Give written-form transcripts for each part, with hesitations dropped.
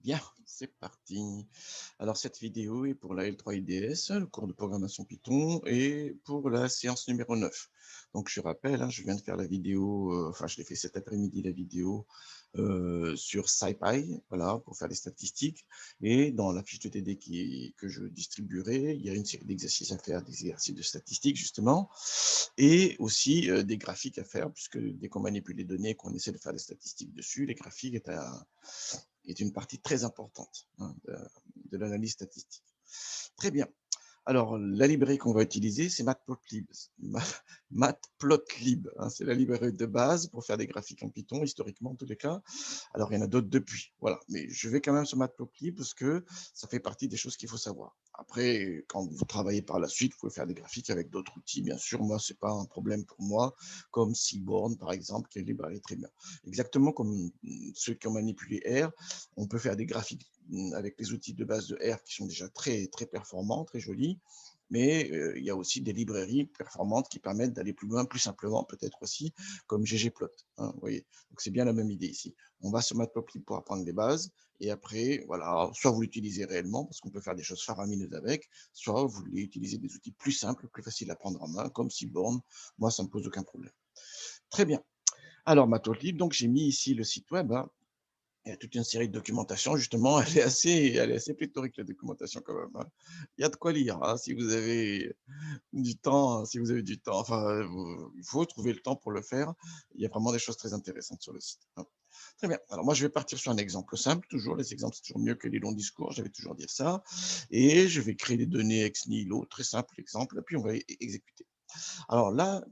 Bien, c'est parti. Alors, cette vidéo est pour la L3IDS, le cours de programmation Python, et pour la séance numéro 9. Donc, je rappelle, je viens de faire la vidéo, enfin, je l'ai fait cet après-midi, la vidéo sur SciPy, voilà, pour faire des statistiques. Et dans la fiche de TD que je distribuerai, il y a une série d'exercices à faire, des exercices de statistiques, justement, et aussi des graphiques à faire, puisque dès qu'on manipule les données et qu'on essaie de faire des statistiques dessus, les graphiques est une partie très importante de l'analyse statistique. Très bien. Alors, la librairie qu'on va utiliser, c'est Matplotlib. Matplotlib, c'est la librairie de base pour faire des graphiques en Python, historiquement, en tous les cas. Alors, il y en a d'autres depuis, voilà. Mais je vais quand même sur Matplotlib parce que ça fait partie des choses qu'il faut savoir. Après, quand vous travaillez par la suite, vous pouvez faire des graphiques avec d'autres outils, bien sûr. Moi, c'est pas un problème pour moi, comme Seaborn, par exemple, qui est une librairie très bien. Exactement comme ceux qui ont manipulé R, on peut faire des graphiques avec les outils de base de R qui sont déjà très, très performants, très jolis. Mais il y a aussi des librairies performantes qui permettent d'aller plus loin, plus simplement peut-être aussi, comme ggplot. Vous voyez. Donc c'est bien la même idée ici. On va sur Matplotlib pour apprendre les bases, et après, voilà, soit vous l'utilisez réellement, parce qu'on peut faire des choses faramineuses avec, soit vous voulez utiliser des outils plus simples, plus faciles à prendre en main, comme Seaborn. Moi, ça ne me pose aucun problème. Très bien. Alors, Matplotlib, donc j'ai mis ici le site web. Il y a toute une série de documentation, justement, elle est assez pléthorique, la documentation, quand même. Il y a de quoi lire, si vous avez du temps, si vous avez du temps. Enfin, il faut trouver le temps pour le faire. Il y a vraiment des choses très intéressantes sur le site. Très bien. Alors, moi, je vais partir sur un exemple simple, toujours. Les exemples, c'est toujours mieux que les longs discours. J'avais toujours dit ça. Et je vais créer des données ex nihilo, très simple exemple, puis on va exécuter. Alors là,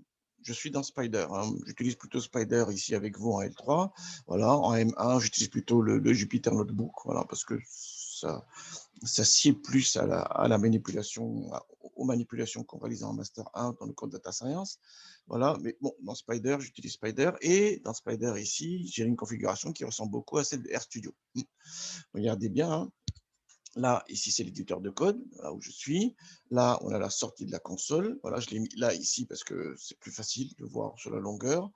je suis dans Spider. J'utilise plutôt Spider ici avec vous en L3. Voilà, en M1, j'utilise plutôt le Jupyter Notebook, voilà, parce que ça sied plus à la manipulation, aux manipulations qu'on réalise en Master 1 dans le cours de Data Science. Voilà, mais bon, dans Spider, j'utilise Spider. Et dans Spider ici, j'ai une configuration qui ressemble beaucoup à celle de RStudio. Regardez bien, là, ici, c'est l'éditeur de code, là où je suis. Là, on a la sortie de la console. Voilà, je l'ai mis là, ici, parce que c'est plus facile de voir sur la longueur.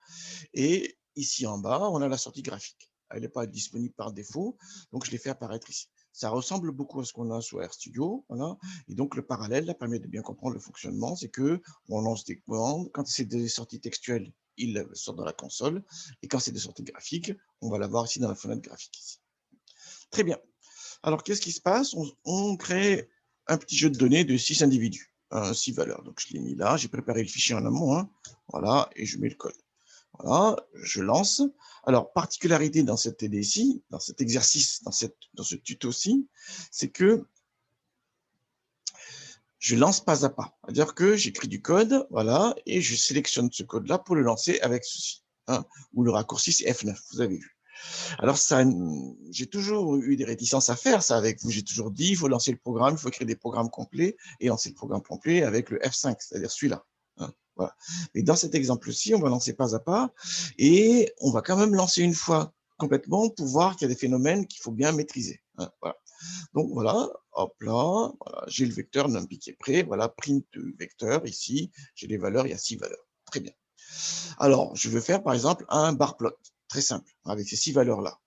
Et ici, en bas, on a la sortie graphique. Elle n'est pas disponible par défaut, donc je l'ai fait apparaître ici. Ça ressemble beaucoup à ce qu'on a sur RStudio. Voilà. Et donc, le parallèle là, permet de bien comprendre le fonctionnement. C'est qu'on lance des commandes. Quand c'est des sorties textuelles, il sort dans la console. Et quand c'est des sorties graphiques, on va l'avoir ici dans la fenêtre graphique. Ici. Très bien. Alors, qu'est-ce qui se passe? On crée un petit jeu de données de 6 individus, 6 valeurs. Donc, je l'ai mis là, j'ai préparé le fichier en amont, voilà, et je mets le code. Voilà, je lance. Alors, particularité dans cette TD-ci, dans cet exercice, dans ce tuto-ci, c'est que je lance pas à pas. C'est-à-dire que j'écris du code, voilà, et je sélectionne ce code-là pour le lancer avec ceci, où le raccourci, c'est F9, vous avez vu. Alors, j'ai toujours eu des réticences à faire ça avec vous. J'ai toujours dit, il faut lancer le programme, il faut créer des programmes complets et lancer le programme complet avec le F5, c'est-à-dire celui-là. Voilà. Et dans cet exemple-ci, on va lancer pas à pas et on va quand même lancer une fois complètement pour voir qu'il y a des phénomènes qu'il faut bien maîtriser. Voilà. Donc voilà, hop là, voilà, j'ai le vecteur numpy qui est prêt. Voilà, print vecteur ici, j'ai les valeurs, il y a 6 valeurs. Très bien. Alors, je veux faire par exemple un bar plot, très simple, avec ces 6 valeurs-là.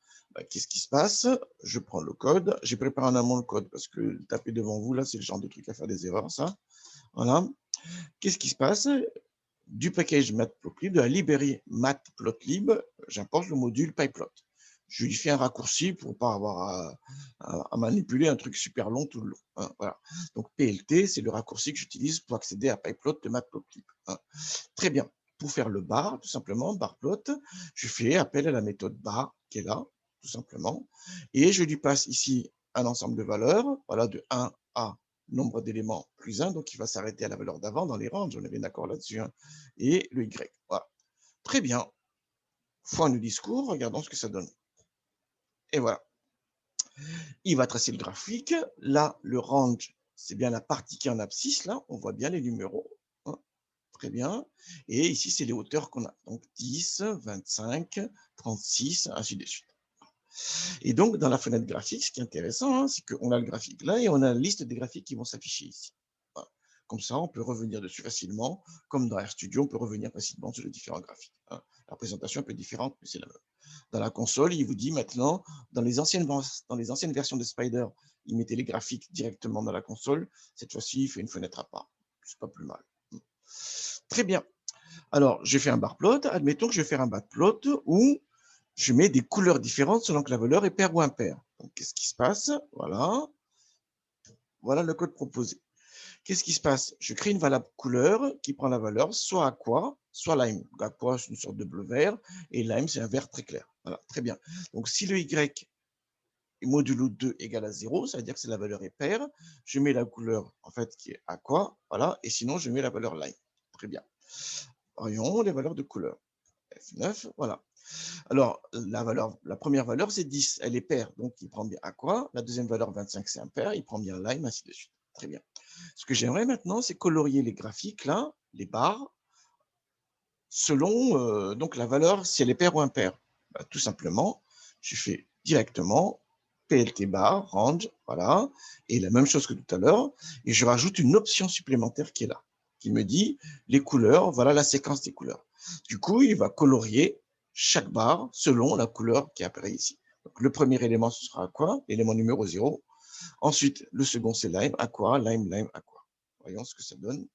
Qu'est-ce qui se passe? Je prends le code, j'ai préparé en amont le code parce que taper devant vous, là, c'est le genre de truc à faire des erreurs, ça. Voilà. Qu'est-ce qui se passe? Du package matplotlib, de la librairie matplotlib, j'importe le module pyplot. Je lui fais un raccourci pour ne pas avoir à manipuler un truc super long tout le long. Voilà. Donc PLT, c'est le raccourci que j'utilise pour accéder à pyplot de matplotlib. Très bien. Pour faire le bar, tout simplement, barplot, je fais appel à la méthode bar qui est là, tout simplement, et je lui passe ici un ensemble de valeurs, voilà, de 1 à nombre d'éléments plus 1, donc il va s'arrêter à la valeur d'avant dans les ranges, on est bien d'accord là-dessus, et le y. Voilà. Très bien. Fin du discours, regardons ce que ça donne. Et voilà. Il va tracer le graphique. Là, le range, c'est bien la partie qui est en abscisse, là, on voit bien les numéros. Très bien. Et ici, c'est les hauteurs qu'on a. Donc 10, 25, 36, ainsi de suite. Et donc, dans la fenêtre graphique, ce qui est intéressant, c'est qu'on a le graphique là et on a la liste des graphiques qui vont s'afficher ici. Voilà. Comme ça, on peut revenir dessus facilement. Comme dans RStudio, on peut revenir facilement sur les différents graphiques. Hein. La présentation est un peu différente, mais c'est la même. Dans la console, il vous dit maintenant, dans les anciennes versions de Spider, il mettait les graphiques directement dans la console. Cette fois-ci, il fait une fenêtre à part. C'est pas plus mal. Très bien. Alors, j'ai fait un bar plot. Admettons que je vais faire un bar plot où je mets des couleurs différentes selon que la valeur est paire ou impaire. Donc, qu'est-ce qui se passe? Voilà. Voilà le code proposé. Qu'est-ce qui se passe? Je crée une valable couleur qui prend la valeur soit aqua, soit lime. Aqua, c'est une sorte de bleu vert, et lime, c'est un vert très clair. Voilà, très bien. Donc, si le y est modulo 2 égale à 0, ça veut dire que la valeur est paire. Je mets la couleur, en fait, qui est aqua, voilà, et sinon, je mets la valeur lime. Très bien. Voyons les valeurs de couleur. F9, voilà. Alors, la première valeur, c'est 10, elle est paire, donc il prend bien aqua. La deuxième valeur, 25, c'est impair, il prend bien lime, ainsi de suite. Très bien. Ce que j'aimerais maintenant, c'est colorier les graphiques, là, les barres, selon donc la valeur, si elle est paire ou impaire. Bah, tout simplement, je fais directement PLT bar, range, voilà, et la même chose que tout à l'heure, et je rajoute une option supplémentaire qui est là, qui me dit les couleurs, voilà la séquence des couleurs. Du coup, il va colorier chaque barre selon la couleur qui apparaît ici. Donc, le premier élément, ce sera aqua, l'élément numéro 0. Ensuite, le second, c'est lime, aqua, lime, lime, aqua. Voyons ce que ça donne.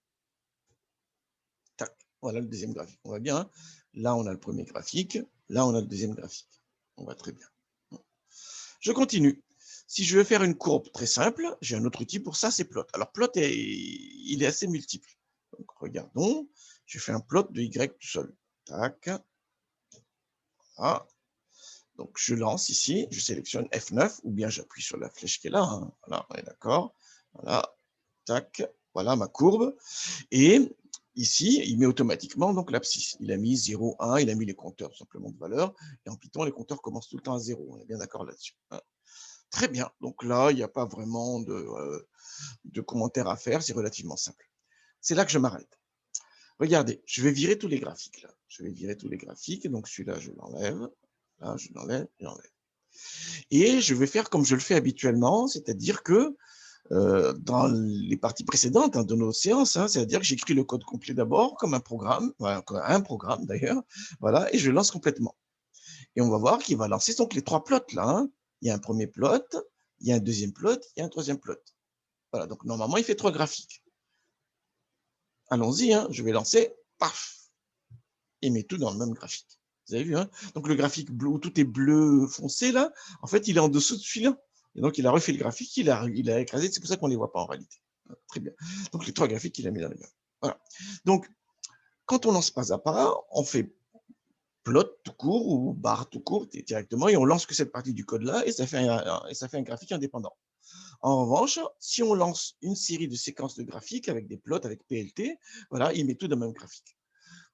Tac, voilà le deuxième graphique. On va bien. Hein. Là, on a le premier graphique. Là, on a le deuxième graphique. On va très bien. Je continue. Si je veux faire une courbe très simple, j'ai un autre outil pour ça, c'est plot. Alors, plot, il est assez multiple. Donc, regardons. Je fais un plot de Y tout seul. Tac. Voilà. Donc, je lance ici, je sélectionne F9, ou bien j'appuie sur la flèche qui est là. Hein. Voilà, on est d'accord. Voilà. Tac. Voilà ma courbe. Et ici, il met automatiquement donc l'abscisse. Il a mis 0, 1, il a mis les compteurs simplement de valeur. Et en Python, les compteurs commencent tout le temps à 0. On est bien d'accord là-dessus. Hein. Très bien. Donc là, il n'y a pas vraiment de commentaires à faire. C'est relativement simple. C'est là que je m'arrête. Regardez, je vais virer tous les graphiques. Là. Je vais virer tous les graphiques. Donc celui-là, je l'enlève. Là, je l'enlève, je l'enlève. Et je vais faire comme je le fais habituellement, c'est-à-dire que dans les parties précédentes de nos séances, c'est-à-dire que j'écris le code complet d'abord comme un programme, voilà, un programme d'ailleurs, voilà, et je lance complètement. Et on va voir qu'il va lancer donc les trois plots là. Hein. Il y a un premier plot, il y a un deuxième plot, il y a un troisième plot. Voilà, donc normalement il fait trois graphiques. Allons-y, hein, je vais lancer, paf, et met tout dans le même graphique. Vous avez vu, hein? Donc le graphique bleu, où tout est bleu foncé là, en fait il est en dessous de celui-là. Et donc, il a refait le graphique, il a écrasé, c'est pour ça qu'on ne les voit pas en réalité. Très bien. Donc, les trois graphiques, il a mis dans le même. Voilà. Donc, quand on lance pas à pas, on fait plot tout court ou barre tout court directement et on lance que cette partie du code-là et ça fait un graphique indépendant. En revanche, si on lance une série de séquences de graphiques avec des plots, avec PLT, voilà, il met tout dans le même graphique.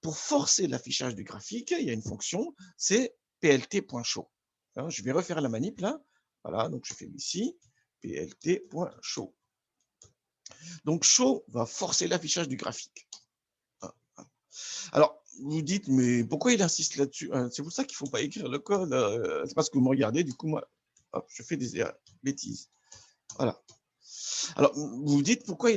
Pour forcer l'affichage du graphique, il y a une fonction, c'est plt.show. Je vais refaire la manip là. Voilà, donc je fais ici, plt.show. Donc show va forcer l'affichage du graphique. Alors, vous dites, mais pourquoi il insiste là-dessus? C'est pour ça qu'il ne faut pas écrire le code. C'est parce que vous me regardez, du coup, moi, hop, je fais des bêtises. Voilà. Alors, vous vous dites pourquoi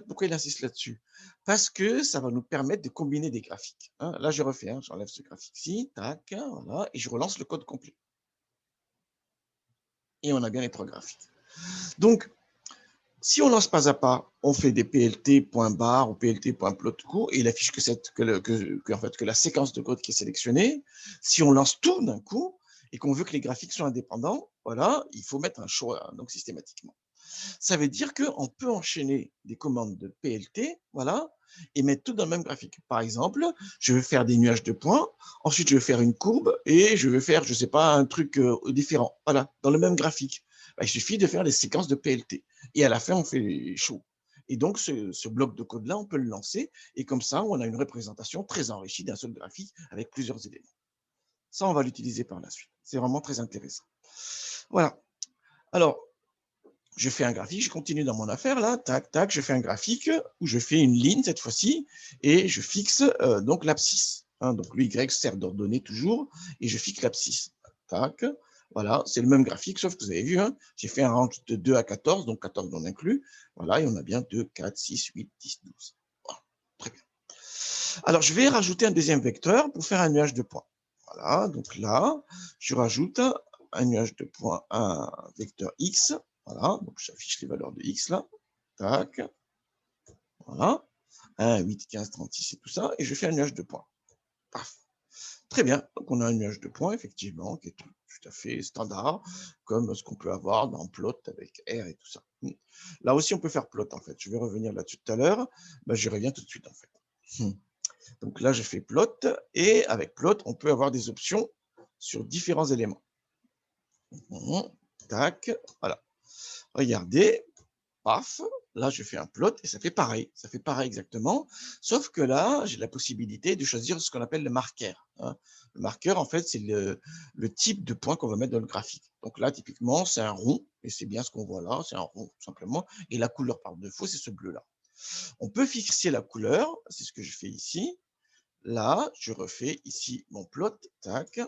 pourquoi il insiste là-dessus? Parce que ça va nous permettre de combiner des graphiques. Hein. Là, je refais, hein, j'enlève ce graphique-ci, tac, voilà, et je relance le code complet. Et on a bien les trois graphiques. Donc, si on lance pas à pas, on fait des plt.bar ou plt.plot court et il affiche que la séquence de code qui est sélectionnée. Si on lance tout d'un coup et qu'on veut que les graphiques soient indépendants, voilà, il faut mettre un show donc systématiquement. Ça veut dire qu'on peut enchaîner des commandes de PLT, voilà, et mettre tout dans le même graphique. Par exemple, je veux faire des nuages de points, ensuite je vais faire une courbe et je veux faire, je ne sais pas, un truc différent, voilà, dans le même graphique. Il suffit de faire les séquences de PLT. Et à la fin, on fait les shows. Et donc, ce bloc de code-là, on peut le lancer. Et comme ça, on a une représentation très enrichie d'un seul graphique avec plusieurs éléments. Ça, on va l'utiliser par la suite. C'est vraiment très intéressant. Voilà. Alors, je fais un graphique, je continue dans mon affaire, là, tac, tac, je fais un graphique où je fais une ligne cette fois-ci et je fixe donc l'abscisse. Hein, donc, le Y sert d'ordonnée toujours et je fixe l'abscisse. Tac. Voilà, c'est le même graphique, sauf que vous avez vu, hein, j'ai fait un range de 2 à 14, donc 14 non inclus. Voilà, et on a bien 2, 4, 6, 8, 10, 12. Voilà, très bien. Alors, je vais rajouter un deuxième vecteur pour faire un nuage de points. Voilà, donc là, je rajoute un nuage de points, un vecteur x. Voilà, donc j'affiche les valeurs de x là. Tac, voilà. 1, 8, 15, 36 et tout ça. Et je fais un nuage de points. Paf. Très bien. Donc, on a un nuage de points, effectivement, qui est tout à fait standard, comme ce qu'on peut avoir dans plot avec R et tout ça. Là aussi, on peut faire plot, en fait. Je vais revenir là-dessus tout à l'heure. Ben, j'y reviens tout de suite, en fait. Donc là, je fais plot, et avec plot, on peut avoir des options sur différents éléments. Tac, voilà. Regardez, paf, là, je fais un plot, et ça fait pareil. Ça fait pareil exactement, sauf que là, j'ai la possibilité de choisir ce qu'on appelle le marqueur. Le marqueur, en fait, c'est le type de point qu'on va mettre dans le graphique. Donc là, typiquement, c'est un rond, et c'est bien ce qu'on voit là, c'est un rond, tout simplement, et la couleur par défaut, c'est ce bleu-là. On peut fixer la couleur, c'est ce que je fais ici. Là, je refais ici mon plot, tac.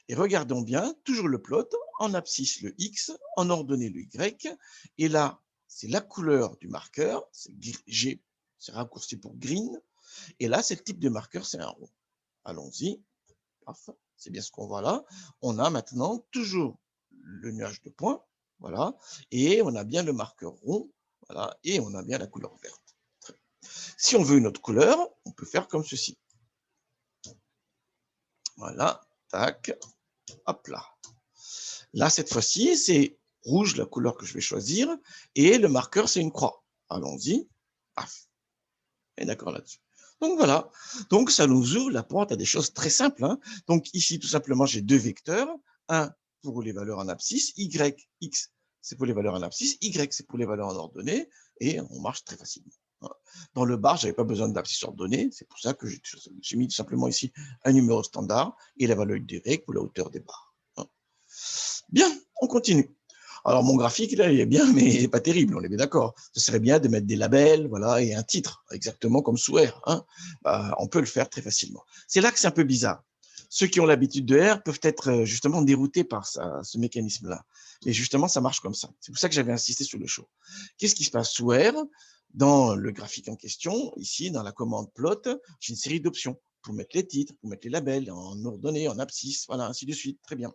Et regardons bien, toujours le plot, en abscisse le X, en ordonnée le Y. Et là, c'est la couleur du marqueur, c'est G, c'est raccourci pour green. Et là, c'est le type de marqueur, c'est un rond. Allons-y, c'est bien ce qu'on voit là. On a maintenant toujours le nuage de points, voilà. Et on a bien le marqueur rond, voilà. Et on a bien la couleur verte. Si on veut une autre couleur, on peut faire comme ceci. Voilà, tac, hop là. Là, cette fois-ci, c'est rouge, la couleur que je vais choisir, et le marqueur, c'est une croix. Allons-y, paf, et d'accord là-dessus. Donc voilà, donc ça nous ouvre la porte à des choses très simples. Hein. Donc ici, tout simplement, j'ai deux vecteurs, un pour les valeurs en abscisse, y, x, c'est pour les valeurs en abscisse, y, c'est pour les valeurs en ordonnée, et on marche très facilement. Dans le bar, je n'avais pas besoin d'abscisse ordonnée, c'est pour ça que j'ai mis tout simplement ici un numéro standard et la valeur y pour la hauteur des barres. Bien, on continue. Alors, mon graphique, là, il est bien, mais il n'est pas terrible, on est bien d'accord. Ce serait bien de mettre des labels, voilà, et un titre, exactement comme sous R. Hein. On peut le faire très facilement. C'est là que c'est un peu bizarre. Ceux qui ont l'habitude de R peuvent être justement déroutés par ce mécanisme-là. Et justement, ça marche comme ça. C'est pour ça que j'avais insisté sur le show. Qu'est-ce qui se passe sous R? Dans le graphique en question, ici, dans la commande plot, j'ai une série d'options pour mettre les titres, pour mettre les labels en ordonnée, en abscisse, voilà, ainsi de suite. Très bien.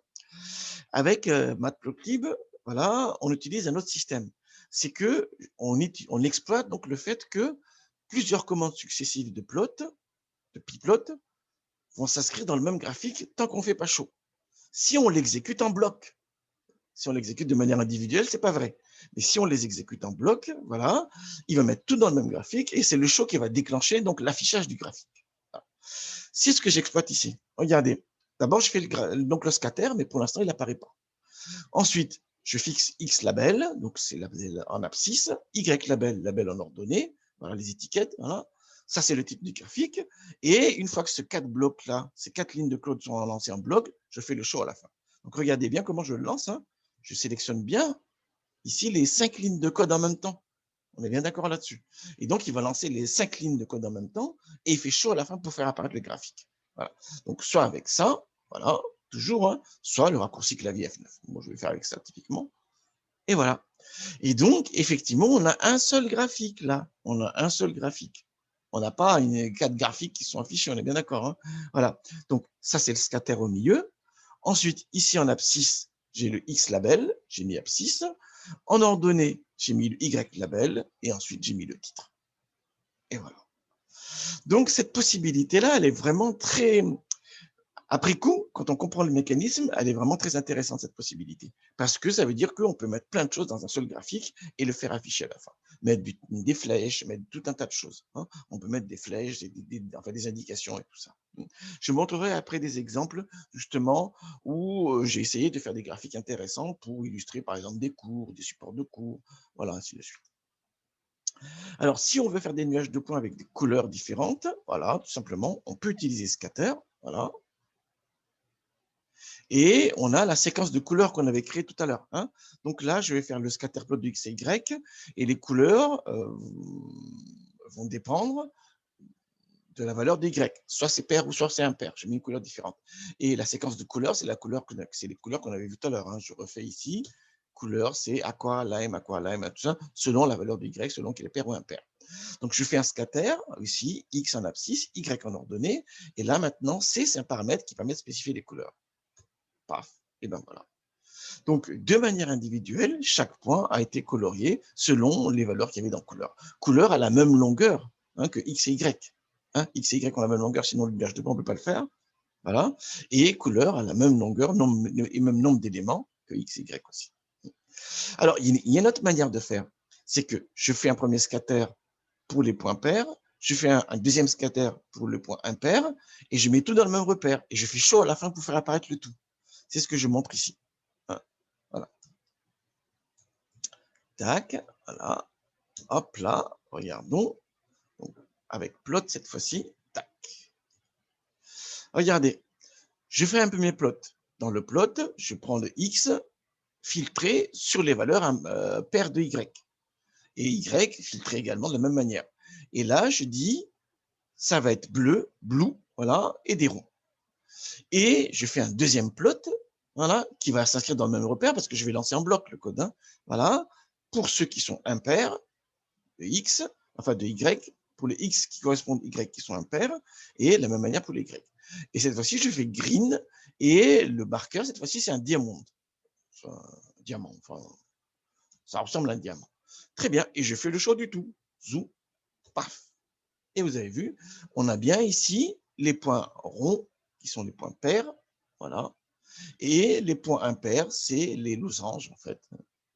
Avec Matplotlib, voilà, on utilise un autre système. C'est que on exploite donc le fait que plusieurs commandes successives de plot, de pplot, vont s'inscrire dans le même graphique tant qu'on ne fait pas chaud. Si on l'exécute en bloc, si on l'exécute de manière individuelle, c'est pas vrai. Mais si on les exécute en bloc, voilà, il va mettre tout dans le même graphique et c'est le show qui va déclencher donc l'affichage du graphique. Voilà. C'est ce que j'exploite ici. Regardez. D'abord, je fais donc le scatter, mais pour l'instant, il n'apparaît pas. Ensuite, je fixe X label, donc c'est label en abscisse, Y label, label en ordonnée, voilà les étiquettes, voilà. Ça, c'est le type du graphique. Et une fois que ces 4 blocs-là, ces 4 lignes de code sont lancées en bloc, je fais le show à la fin. Donc, regardez bien comment je le lance. Hein. Je sélectionne bien ici les 5 lignes de code en même temps. On est bien d'accord là-dessus. Et donc, il va lancer les 5 lignes de code en même temps et il fait chaud à la fin pour faire apparaître le graphique. Voilà. Donc, soit avec ça, voilà, toujours, hein, soit le raccourci clavier F9. Moi, je vais faire avec ça typiquement. Et voilà. Et donc, effectivement, on a un seul graphique là. On a un seul graphique. On n'a pas 4 graphiques qui sont affichés, on est bien d'accord. Hein. Voilà. Donc, ça, c'est le scatter au milieu. Ensuite, ici en abscisse, j'ai le X label, j'ai mis abscisse. En ordonnée, j'ai mis le Y label et ensuite j'ai mis le titre. Et voilà. Donc, cette possibilité-là, elle est vraiment très, après coup, quand on comprend le mécanisme, elle est vraiment très intéressante, cette possibilité. Parce que ça veut dire qu'on peut mettre plein de choses dans un seul graphique et le faire afficher à la fin. Mettre des flèches, mettre tout un tas de choses. Hein. On peut mettre des flèches, enfin, des indications et tout ça. Je montrerai après des exemples, justement, où j'ai essayé de faire des graphiques intéressants pour illustrer, par exemple, des cours, des supports de cours, voilà, ainsi de suite. Alors, si on veut faire des nuages de points avec des couleurs différentes, voilà, tout simplement, on peut utiliser Scatter, voilà. Et on a la séquence de couleurs qu'on avait créée tout à l'heure. Hein. Donc là, je vais faire le scatterplot de X et Y, et les couleurs vont dépendre de la valeur de Y. Soit c'est pair ou soit c'est impair. J'ai mis une couleur différente. Et la séquence de couleurs, c'est les couleurs qu'on avait vues tout à l'heure. Hein. Je refais ici. Couleur, c'est aqua, lime, tout ça, selon la valeur de Y, selon qu'il est pair ou impair. Donc, je fais un scatter, ici, X en abscisse, Y en ordonnée. Et là, maintenant, C, c'est un paramètre qui permet de spécifier les couleurs. Paf. Et ben voilà. Donc, de manière individuelle, chaque point a été colorié selon les valeurs qu'il y avait dans couleur. Couleur a la même longueur hein, que X et Y. Hein, X et Y ont la même longueur, sinon le nuage de blanc, on ne peut pas le faire. Voilà. Et couleur a la même longueur et même nombre d'éléments que X et Y aussi. Alors, il y a une autre manière de faire. C'est que je fais un premier scatter pour les points pairs, je fais un deuxième scatter pour le point impair, et je mets tout dans le même repère. Et je fais chaud à la fin pour faire apparaître le tout. C'est ce que je montre ici. Voilà. Tac, voilà. Hop là, regardons. Donc, avec plot cette fois-ci. Tac. Regardez, je fais un premier plot. Dans le plot, je prends le X filtré sur les valeurs paires de Y. Et Y filtré également de la même manière. Et là, je dis, ça va être bleu, blue, voilà, et des ronds. Et je fais un deuxième plot, voilà, qui va s'inscrire dans le même repère parce que je vais lancer en bloc le code. Hein, voilà, pour ceux qui sont impairs, de X, enfin de Y, pour les X qui correspondent à Y qui sont impairs, et de la même manière pour les Y. Et cette fois-ci, je fais green, et le marqueur, cette fois-ci, c'est un diamant. Enfin, diamant, enfin, ça ressemble à un diamant. Très bien, et je fais le choix du tout. Zou, paf. Et vous avez vu, on a bien ici les points ronds, qui sont les points pairs, voilà. Et les points impairs, c'est les losanges, en fait.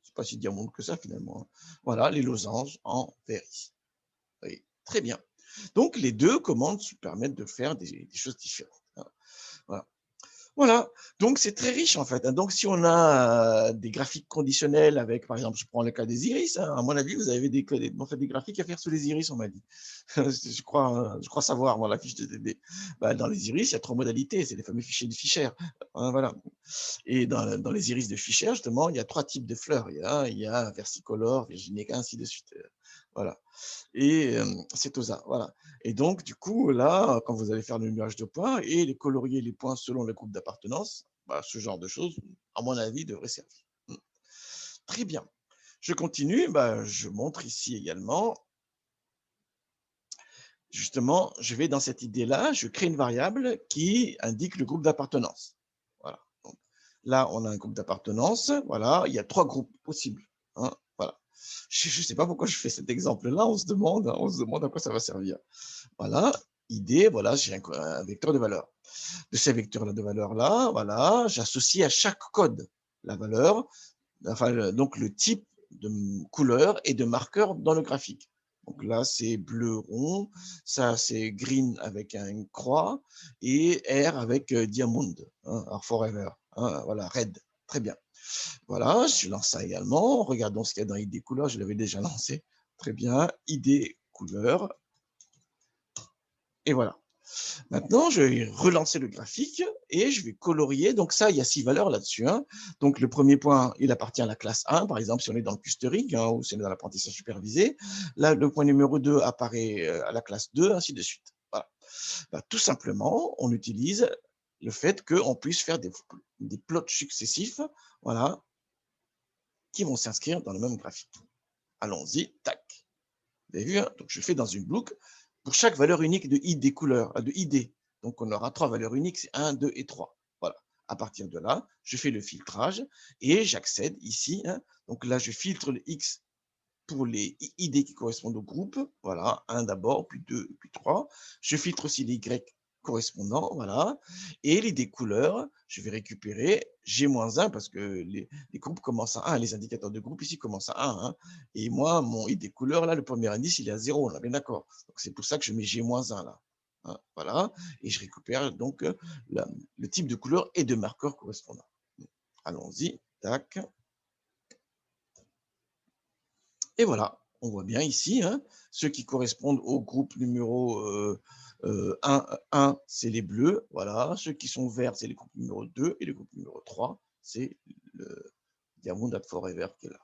C'est pas si diamant que ça, finalement. Voilà, les losanges en vert ici. Oui, très bien. Donc, les deux commandes permettent de faire des choses différentes. Voilà. Voilà, donc c'est très riche en fait. Donc si on a des graphiques conditionnels avec, par exemple, je prends le cas des iris, hein, à mon avis, vous avez des graphiques à faire sur les iris, on m'a dit. je crois savoir, dans la fiche de DD. Bah, dans les iris, il y a 3 modalités, c'est les fameux fichiers de Fischer. Hein, voilà. Et dans les iris de Fischer, justement, il y a 3 types de fleurs. Il y a versicolore, virginica, ainsi de suite. Voilà. Et c'est tout ça, voilà. Et donc, du coup, là, quand vous allez faire le nuage de points et les colorier les points selon le groupe d'appartenance, bah, ce genre de choses, à mon avis, devrait servir. Très bien. Je continue, bah, je montre ici également. Justement, je vais dans cette idée-là, je crée une variable qui indique le groupe d'appartenance. Voilà. Donc, là, on a un groupe d'appartenance. Voilà, il y a 3 groupes possibles. Hein, voilà. Je ne sais pas pourquoi je fais cet exemple-là, on se demande à quoi ça va servir. Voilà, ID, voilà, j'ai un vecteur de valeur. De ces vecteurs de valeur-là, voilà, j'associe à chaque code la valeur, enfin, donc le type de couleur et de marqueur dans le graphique. Donc là, c'est bleu rond, ça c'est green avec une croix et R avec diamond, hein, alors forever, hein, voilà, red, très bien. Voilà, je lance ça également. Regardons ce qu'il y a dans ID couleur, je l'avais déjà lancé. Très bien, ID couleur. Et voilà. Maintenant, je vais relancer le graphique et je vais colorier. Donc ça, il y a 6 valeurs là-dessus. Hein. Donc le premier point, il appartient à la classe 1, par exemple, si on est dans le clustering hein, ou si on est dans l'apprentissage supervisé. Là, le point numéro 2 apparaît à la classe 2, ainsi de suite. Voilà. Bah, tout simplement, on utilise le fait qu'on puisse faire des plots successifs, voilà, qui vont s'inscrire dans le même graphique. Allons-y, tac. Vous avez vu, hein, donc je fais dans une boucle pour chaque valeur unique de ID couleur, de ID. Donc on aura 3 valeurs uniques, c'est 1, 2 et 3. Voilà. À partir de là, je fais le filtrage et j'accède ici. Hein, donc là, je filtre le X pour les ID qui correspondent au groupe. Voilà, 1 d'abord, puis 2, puis 3. Je filtre aussi les Y correspondants, voilà. Et l'idée couleur, je vais récupérer G-1 parce que les groupes commencent à 1, les indicateurs de groupe ici commencent à 1. Hein, et moi, mon ID couleur, là, le premier indice, il est à 0, on est bien d'accord. Donc c'est pour ça que je mets G-1 là. Hein, voilà, et je récupère donc le type de couleur et de marqueur correspondant. Allons-y, tac. Et voilà, on voit bien ici, hein, ceux qui correspondent au groupe numéro 1, c'est les bleus. Voilà, ceux qui sont verts, c'est les groupes numéro 2. Et le groupe numéro 3, c'est le Diamond at Forever qui est là.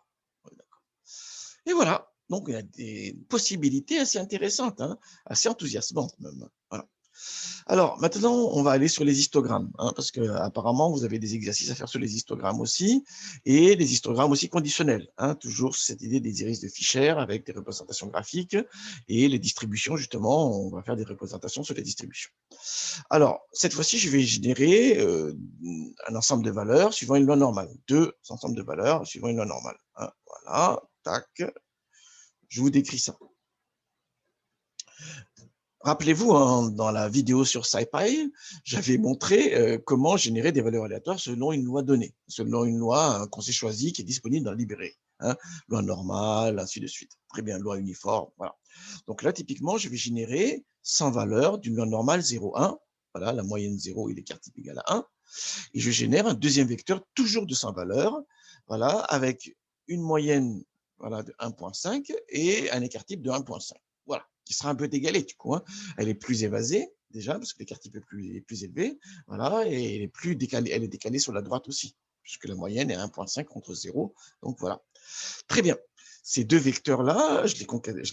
Et voilà, donc il y a des possibilités assez intéressantes, hein, assez enthousiasmantes même. Alors, maintenant, on va aller sur les histogrammes, hein, parce que apparemment, vous avez des exercices à faire sur les histogrammes aussi, et les histogrammes aussi conditionnels, hein, toujours cette idée des iris de Fischer avec des représentations graphiques, et les distributions, justement, on va faire des représentations sur les distributions. Alors, cette fois-ci, je vais générer un ensemble de valeurs suivant une loi normale, deux ensembles de valeurs suivant une loi normale. Hein, voilà, tac, je vous décris ça. Rappelez-vous, hein, dans la vidéo sur SciPy, j'avais montré comment générer des valeurs aléatoires selon une loi donnée, selon une loi qu'on s'est choisie qui est disponible dans la librairie. Hein, loi normale, ainsi de suite. Très bien, loi uniforme, voilà. Donc là, typiquement, je vais générer 100 valeurs d'une loi normale 0, 1. Voilà, la moyenne 0 et l'écart type égal à 1. Et je génère un deuxième vecteur toujours de 100 valeurs, voilà, avec une moyenne voilà, de 1,5 et un écart type de 1,5. Voilà, qui sera un peu égalé du coup. Hein. Elle est plus évasée déjà, parce que l'écart type est plus élevé, voilà, et elle est plus décalée, elle est décalée sur la droite aussi, puisque la moyenne est 1,5 contre 0. Donc voilà. Très bien. Ces deux vecteurs-là, je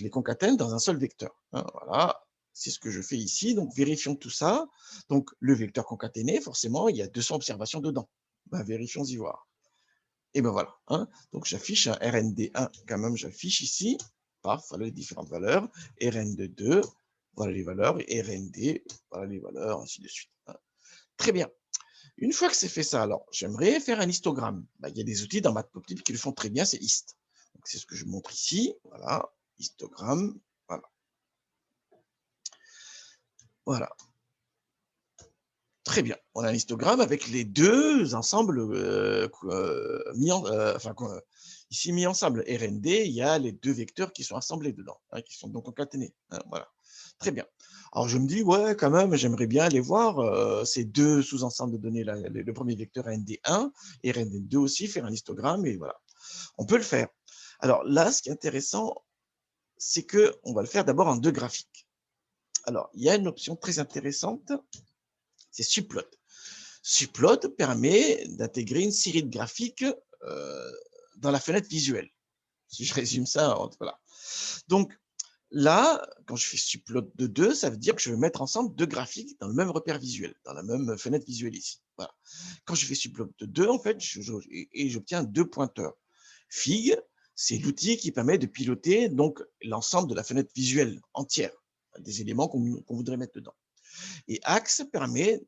les concatène dans un seul vecteur. Hein, voilà, c'est ce que je fais ici. Donc, vérifions tout ça. Donc, le vecteur concaténé, forcément, il y a 200 observations dedans. Ben, vérifions-y voir. Et ben voilà. Hein. Donc, j'affiche un RND1, quand même, j'affiche ici. Paf, voilà les différentes valeurs. RND2, voilà les valeurs. Et RND, voilà les valeurs, ainsi de suite. Hein. Très bien. Une fois que c'est fait ça, alors, j'aimerais faire un histogramme. Ben, il y a des outils dans Matplotlib qui le font très bien, c'est hist. C'est ce que je montre ici. Voilà, histogramme. Voilà. Voilà. Très bien. On a un histogramme avec les deux ensembles ici mis ensemble. RND, il y a les deux vecteurs qui sont assemblés dedans, hein, qui sont donc concaténés. Hein, voilà. Très bien. Alors je me dis, ouais, quand même, j'aimerais bien aller voir ces deux sous-ensembles de données, là, le premier vecteur RND1 et RND2 aussi, faire un histogramme, et voilà. On peut le faire. Alors là, ce qui est intéressant, c'est qu'on va le faire d'abord en deux graphiques. Alors, il y a une option très intéressante, c'est Subplot. Subplot permet d'intégrer une série de graphiques dans la fenêtre visuelle. Si je résume ça, voilà. Donc là, quand je fais Subplot de 2, ça veut dire que je vais mettre ensemble deux graphiques dans le même repère visuel, dans la même fenêtre visuelle ici. Voilà. Quand je fais Subplot de 2, en fait, j'obtiens deux pointeurs. Fig, c'est l'outil qui permet de piloter donc l'ensemble de la fenêtre visuelle entière, des éléments qu'on voudrait mettre dedans. Et Axe permet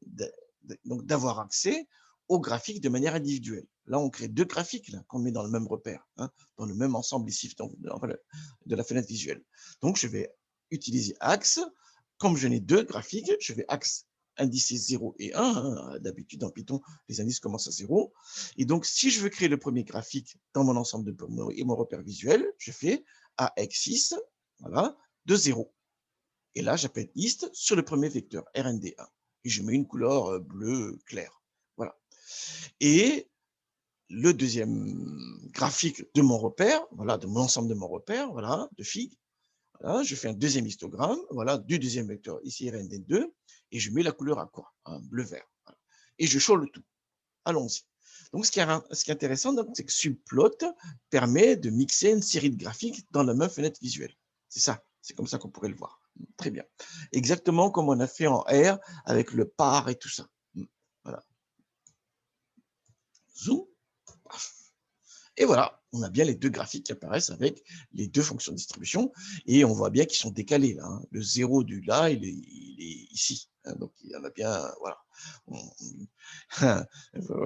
donc d'avoir accès aux graphiques de manière individuelle. Là, on crée deux graphiques qu'on met dans le même repère, hein, dans le même ensemble ici de la fenêtre visuelle. Donc, je vais utiliser Axe. Comme je n'ai deux graphiques, je vais Axe indices 0 et 1. Hein. D'habitude, dans Python, les indices commencent à 0. Et donc, si je veux créer le premier graphique dans mon ensemble et mon repère visuel, je fais AX6 voilà, de 0. Et là, j'appelle hist sur le premier vecteur, RND1. Et je mets une couleur bleu clair. Voilà. Et le deuxième graphique de mon repère, voilà, de mon ensemble de mon repère, voilà, de Fig, voilà, je fais un deuxième histogramme, voilà, du deuxième vecteur, ici RND2, et je mets la couleur à quoi? Un bleu-vert. Voilà. Et je show le tout. Allons-y. Donc, ce qui est intéressant, c'est que Subplot permet de mixer une série de graphiques dans la même fenêtre visuelle. C'est ça, c'est comme ça qu'on pourrait le voir. Très bien. Exactement comme on a fait en R avec le par et tout ça. Voilà. Zoom. Et voilà, on a bien les deux graphiques qui apparaissent avec les deux fonctions de distribution et on voit bien qu'ils sont décalés là. Hein. Le 0 du là, il est ici. Hein, donc il y en a bien, voilà.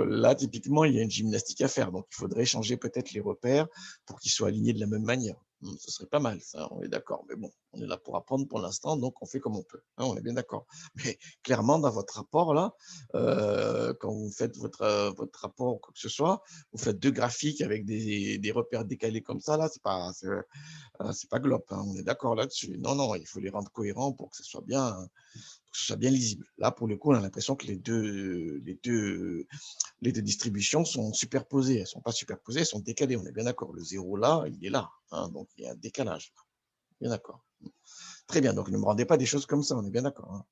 Là, typiquement, il y a une gymnastique à faire. Donc il faudrait changer peut-être les repères pour qu'ils soient alignés de la même manière. Ce serait pas mal, ça, on est d'accord. Mais bon, on est là pour apprendre pour l'instant, donc on fait comme on peut. Hein, on est bien d'accord. Mais clairement, dans votre rapport là, quand vous faites votre rapport ou quoi que ce soit, vous faites deux graphiques avec des repères décalés comme ça, là, c'est pas globe, hein, on est d'accord là-dessus. Non, non, il faut les rendre cohérents pour que ce soit bien lisible. Là, pour le coup, on a l'impression que les deux distributions sont superposées. Elles ne sont pas superposées, elles sont décalées. On est bien d'accord. Le 0 là, il est là. Hein, donc, il y a un décalage. Bien d'accord. Très bien. Donc, ne me rendez pas des choses comme ça. On est bien d'accord. Hein.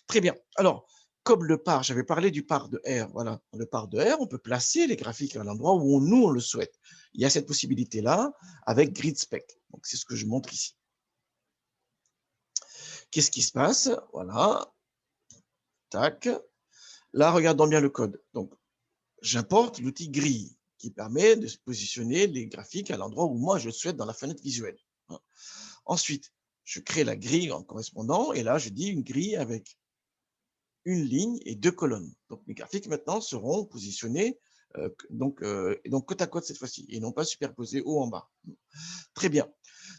Très bien. Alors, comme le par, j'avais parlé du par de R. Voilà, le par de R, on peut placer les graphiques à l'endroit où nous, on le souhaite. Il y a cette possibilité-là avec GridSpec. Donc, c'est ce que je montre ici. Qu'est-ce qui se passe? Voilà. Tac. Là, regardons bien le code. Donc, j'importe l'outil grille qui permet de positionner les graphiques à l'endroit où moi je souhaite dans la fenêtre visuelle, hein. Ensuite, je crée la grille en correspondant et là, je dis une grille avec une ligne et deux colonnes. Donc, mes graphiques maintenant seront positionnés donc côte à côte cette fois-ci et non pas superposés haut en bas. Très bien.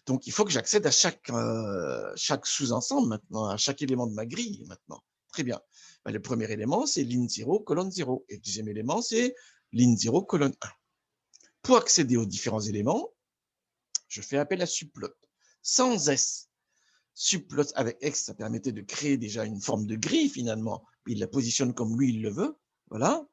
Donc, il faut que j'accède à chaque sous-ensemble maintenant, à chaque élément de ma grille maintenant. Très bien. Ben, le premier élément, c'est ligne 0, colonne 0. Et le deuxième élément, c'est ligne 0, colonne 1. Pour accéder aux différents éléments, je fais appel à subplot. Sans S. Subplot avec X, ça permettait de créer déjà une forme de grille finalement. Puis il la positionne comme lui, il le veut. Voilà.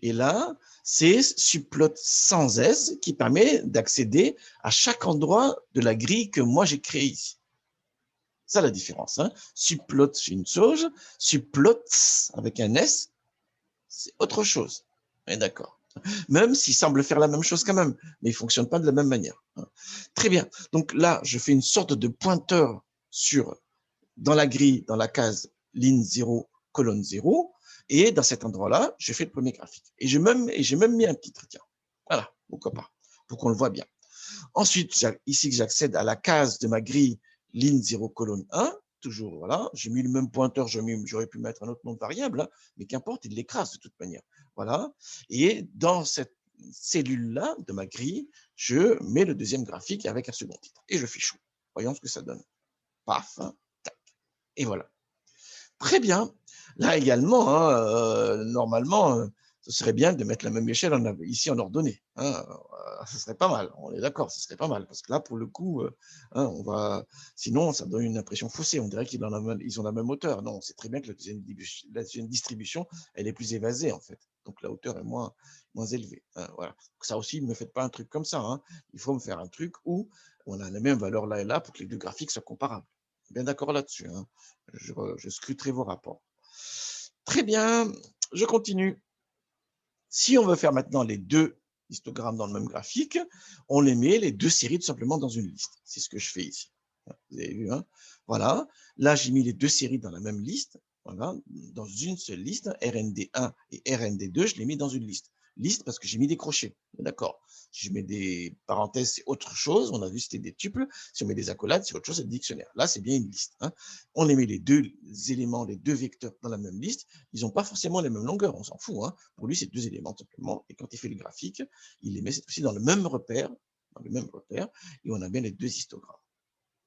Et là, c'est subplot sans S qui permet d'accéder à chaque endroit de la grille que moi j'ai créée ici. Ça la différence. Hein. Subplot, c'est une chose. Subplots avec un S, c'est autre chose. On est d'accord. Même s'il semble faire la même chose quand même, mais il ne fonctionne pas de la même manière. Très bien. Donc là, je fais une sorte de pointeur dans la grille, dans la case ligne 0, colonne 0, et dans cet endroit-là, je fais le premier graphique. Et j'ai même mis un titre, tiens. Voilà, pourquoi pas, pour qu'on le voit bien. Ensuite, ici que j'accède à la case de ma grille ligne 0, colonne 1, toujours, voilà, j'ai mis le même pointeur, j'aurais pu mettre un autre nom de variable, hein, mais qu'importe, il l'écrase de toute manière. Voilà, et dans cette cellule-là de ma grille, je mets le deuxième graphique avec un second titre, et je fiche. Voyons ce que ça donne. Paf, hein, tac, et voilà. Très bien. Là également, hein, normalement, ce serait bien de mettre la même échelle ici en ordonnée. Hein, ce serait pas mal. On est d'accord, ce serait pas mal. Parce que là, pour le coup, hein, sinon, ça donne une impression faussée. On dirait qu'ils ont la même hauteur. Non, on sait très bien que la deuxième distribution, elle est plus évasée, en fait. Donc, la hauteur est moins élevée. Hein, voilà. Ça aussi, ne me faites pas un truc comme ça. Hein. Il faut me faire un truc où on a la même valeur là et là pour que les deux graphiques soient comparables. Bien d'accord là-dessus. Hein. Je scruterai vos rapports. Très bien, je continue. Si on veut faire maintenant les deux histogrammes dans le même graphique, on les met les deux séries tout simplement dans une liste. C'est ce que je fais ici. Vous avez vu, hein? Voilà. Là, j'ai mis les deux séries dans la même liste. Voilà, dans une seule liste, RND1 et RND2, je les mets dans une liste. Liste parce que j'ai mis des crochets. D'accord. Si je mets des parenthèses, c'est autre chose. On a vu c'était des tuples. Si on met des accolades, c'est autre chose, c'est le dictionnaire. Là, c'est bien une liste. Hein. On les met les deux éléments, les deux vecteurs dans la même liste. Ils n'ont pas forcément les mêmes longueurs, on s'en fout. Hein. Pour lui, c'est deux éléments simplement. Et quand il fait le graphique, il les met cette fois-ci dans le même repère, et on a bien les deux histogrammes.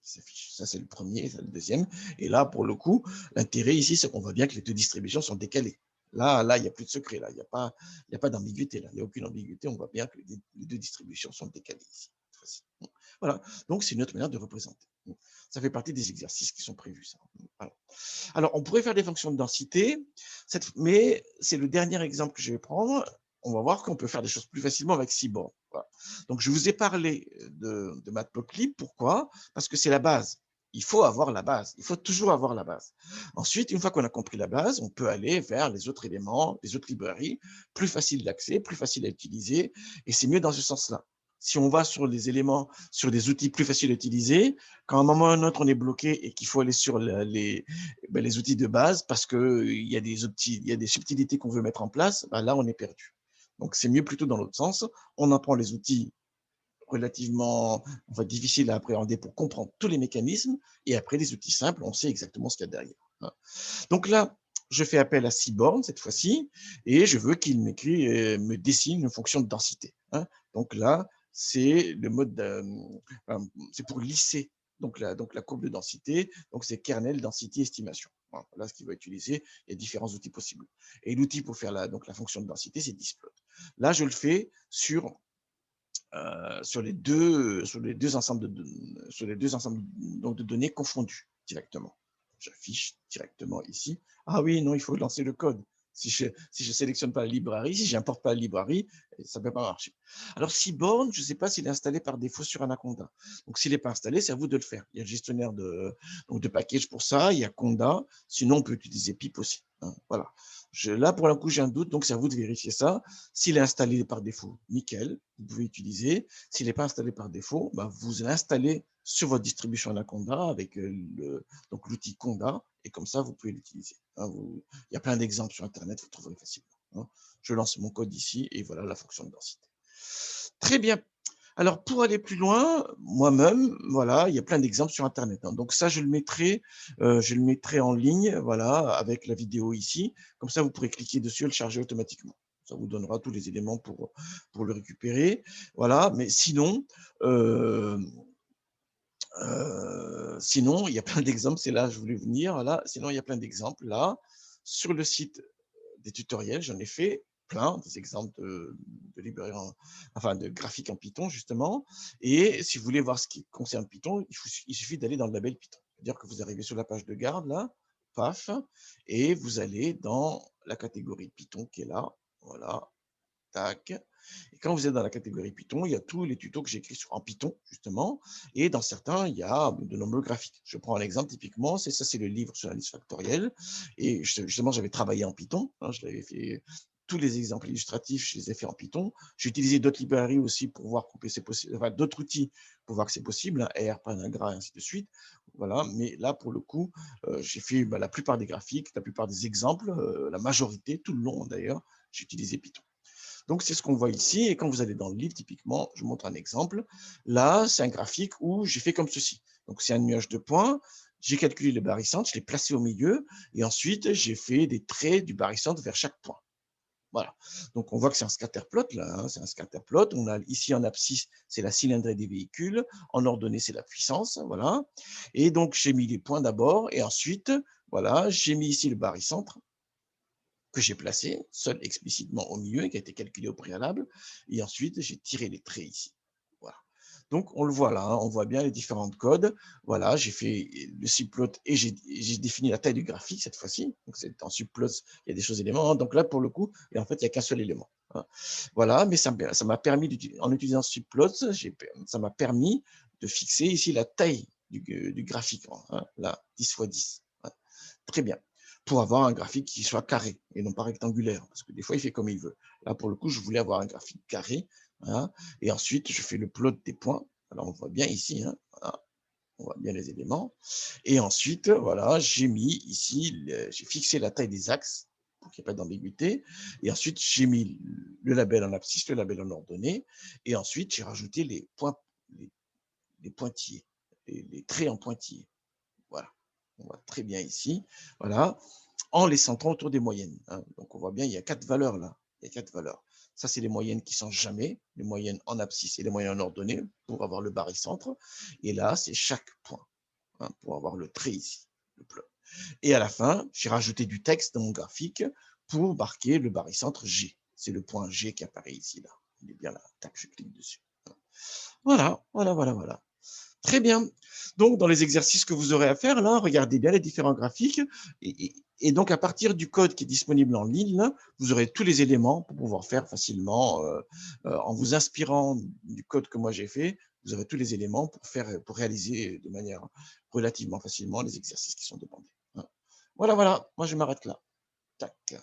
Ça, c'est le premier, c'est le deuxième. Et là, pour le coup, l'intérêt ici, c'est qu'on voit bien que les deux distributions sont décalées. Là, il n'y a plus de secret. Là, il n'y a pas d'ambiguïté. Là, il n'y a aucune ambiguïté. On voit bien que les deux distributions sont décalées ici. Voilà. Donc, c'est une autre manière de représenter. Ça fait partie des exercices qui sont prévus. Ça. Voilà. Alors, on pourrait faire des fonctions de densité, mais c'est le dernier exemple que je vais prendre. On va voir qu'on peut faire des choses plus facilement avec Seaborn. Voilà. Donc, je vous ai parlé de Matplotlib. Pourquoi? Parce que c'est la base. Il faut avoir la base. Il faut toujours avoir la base. Ensuite, une fois qu'on a compris la base, on peut aller vers les autres éléments, les autres librairies, plus faciles d'accès, plus faciles à utiliser. Et c'est mieux dans ce sens-là. Si on va sur les éléments, sur des outils plus faciles à utiliser, quand à un moment ou à un autre, on est bloqué et qu'il faut aller sur les outils de base parce qu'il y a des outils, il y a des subtilités qu'on veut mettre en place, ben là, on est perdu. Donc, c'est mieux plutôt dans l'autre sens. On apprend les outils relativement difficiles à appréhender pour comprendre tous les mécanismes. Et après, les outils simples, on sait exactement ce qu'il y a derrière. Donc là, je fais appel à Seaborn cette fois-ci et je veux qu'il me dessine une fonction de densité. Donc là, c'est le mode, c'est pour lisser donc la courbe de densité. Donc c'est kernel density estimation. Voilà ce qu'il va utiliser. Il y a différents outils possibles. Et l'outil pour faire la fonction de densité, c'est displot. Là, je le fais sur les deux ensembles de données confondus directement. J'affiche directement ici. Ah oui, non, il faut lancer le code. Si je sélectionne pas la librairie, si j'importe pas la librairie, ça ne peut pas marcher. Alors, Seaborn, je ne sais pas s'il est installé par défaut sur Anaconda. Donc, s'il n'est pas installé, c'est à vous de le faire. Il y a le gestionnaire de package pour ça, il y a Conda. Sinon, on peut utiliser Pip aussi. Hein, voilà. Là, pour le coup, j'ai un doute, donc c'est à vous de vérifier ça. S'il est installé par défaut, nickel, vous pouvez utiliser. S'il n'est pas installé par défaut, vous l'installez sur votre distribution Anaconda avec l'outil Conda, et comme ça, vous pouvez l'utiliser. hein, il y a plein d'exemples sur Internet, vous trouverez facilement, hein. Je lance mon code ici et voilà la fonction de densité. Très bien. Alors pour aller plus loin, moi-même, voilà, il y a plein d'exemples sur internet, hein. Donc ça, je le mettrai en ligne, voilà, avec la vidéo ici. Comme ça, vous pourrez cliquer dessus et le charger automatiquement. Ça vous donnera tous les éléments pour le récupérer. Voilà, mais sinon, sinon, il y a plein d'exemples, c'est là, je voulais venir, là. Sinon, il y a plein d'exemples là. Sur le site des tutoriels, j'en ai fait plein, des exemples de librairie, enfin de graphiques en Python, justement. Et si vous voulez voir ce qui concerne Python, il suffit d'aller dans le label Python. C'est-à-dire que vous arrivez sur la page de garde, là, paf, et vous allez dans la catégorie Python qui est là, voilà, tac. Et quand vous êtes dans la catégorie Python, il y a tous les tutos que j'ai écrits en Python, justement. Et dans certains, il y a de nombreux graphiques. Je prends un exemple typiquement, c'est le livre sur la liste factorielle. Et justement, j'avais travaillé en Python, hein, je l'avais fait. Tous les exemples illustratifs, je les ai fait en Python. J'ai utilisé d'autres librairies aussi pour voir que c'est possible, enfin d'autres outils pour voir que c'est possible, hein, R, Panagra, et ainsi de suite. Voilà, mais là, pour le coup, j'ai fait la plupart des graphiques, la plupart des exemples, la majorité, tout le long d'ailleurs, j'ai utilisé Python. Donc, c'est ce qu'on voit ici. Et quand vous allez dans le livre, typiquement, je vous montre un exemple. Là, c'est un graphique où j'ai fait comme ceci. Donc, c'est un nuage de points. J'ai calculé le barycentre, je l'ai placé au milieu. Et ensuite, j'ai fait des traits du barycentre vers chaque point. Voilà. Donc, on voit que c'est un scatterplot, là. Hein, c'est un scatterplot. On a ici en abscisse, c'est la cylindrée des véhicules. En ordonnée, c'est la puissance. Voilà. Et donc, j'ai mis les points d'abord. Et ensuite, voilà, j'ai mis ici le barycentre que j'ai placé, seul explicitement au milieu, qui a été calculé au préalable. Et ensuite, j'ai tiré les traits ici. Voilà. Donc, on le voit là, hein, on voit bien les différents codes. Voilà, j'ai fait le subplot et j'ai défini la taille du graphique cette fois-ci. Donc, c'est en subplot, il y a des choses éléments. Hein. Donc là, pour le coup, et en fait, il n'y a qu'un seul élément. Hein. Voilà, mais ça m'a permis, en utilisant subplot, ça m'a permis de fixer ici la taille du graphique. Hein, là, 10 x 10. Hein. Très bien, pour avoir un graphique qui soit carré et non pas rectangulaire, parce que des fois, il fait comme il veut. Là, pour le coup, je voulais avoir un graphique carré, hein, et ensuite, je fais le plot des points. Alors, on voit bien ici, hein, voilà, on voit bien les éléments. Et ensuite, voilà, j'ai mis ici, j'ai fixé la taille des axes, pour qu'il n'y ait pas d'ambiguïté. Et ensuite, j'ai mis le label en abscisse, le label en ordonnée. Et ensuite, j'ai rajouté les points, les pointillés, les traits en pointillés. Voilà, on voit très bien ici. Voilà, en les centrant autour des moyennes. Hein. Donc, on voit bien, il y a 4 valeurs là. Il y a 4 valeurs. Ça, c'est les moyennes qui ne changent jamais, les moyennes en abscisse et les moyennes en ordonnée pour avoir le barycentre. Et là, c'est chaque point, hein, pour avoir le trait ici, le plot. Et à la fin, j'ai rajouté du texte dans mon graphique pour marquer le barycentre G. C'est le point G qui apparaît ici, là. Il est bien là. Tac, je clique dessus. Voilà, voilà, voilà, voilà. Très bien. Donc, dans les exercices que vous aurez à faire, là, regardez bien les différents graphiques. Et donc, à partir du code qui est disponible en ligne, là, vous aurez tous les éléments pour pouvoir faire facilement, en vous inspirant du code que moi j'ai fait, vous aurez tous les éléments pour réaliser de manière relativement facilement les exercices qui sont demandés. Voilà, voilà. Moi, je m'arrête là. Tac.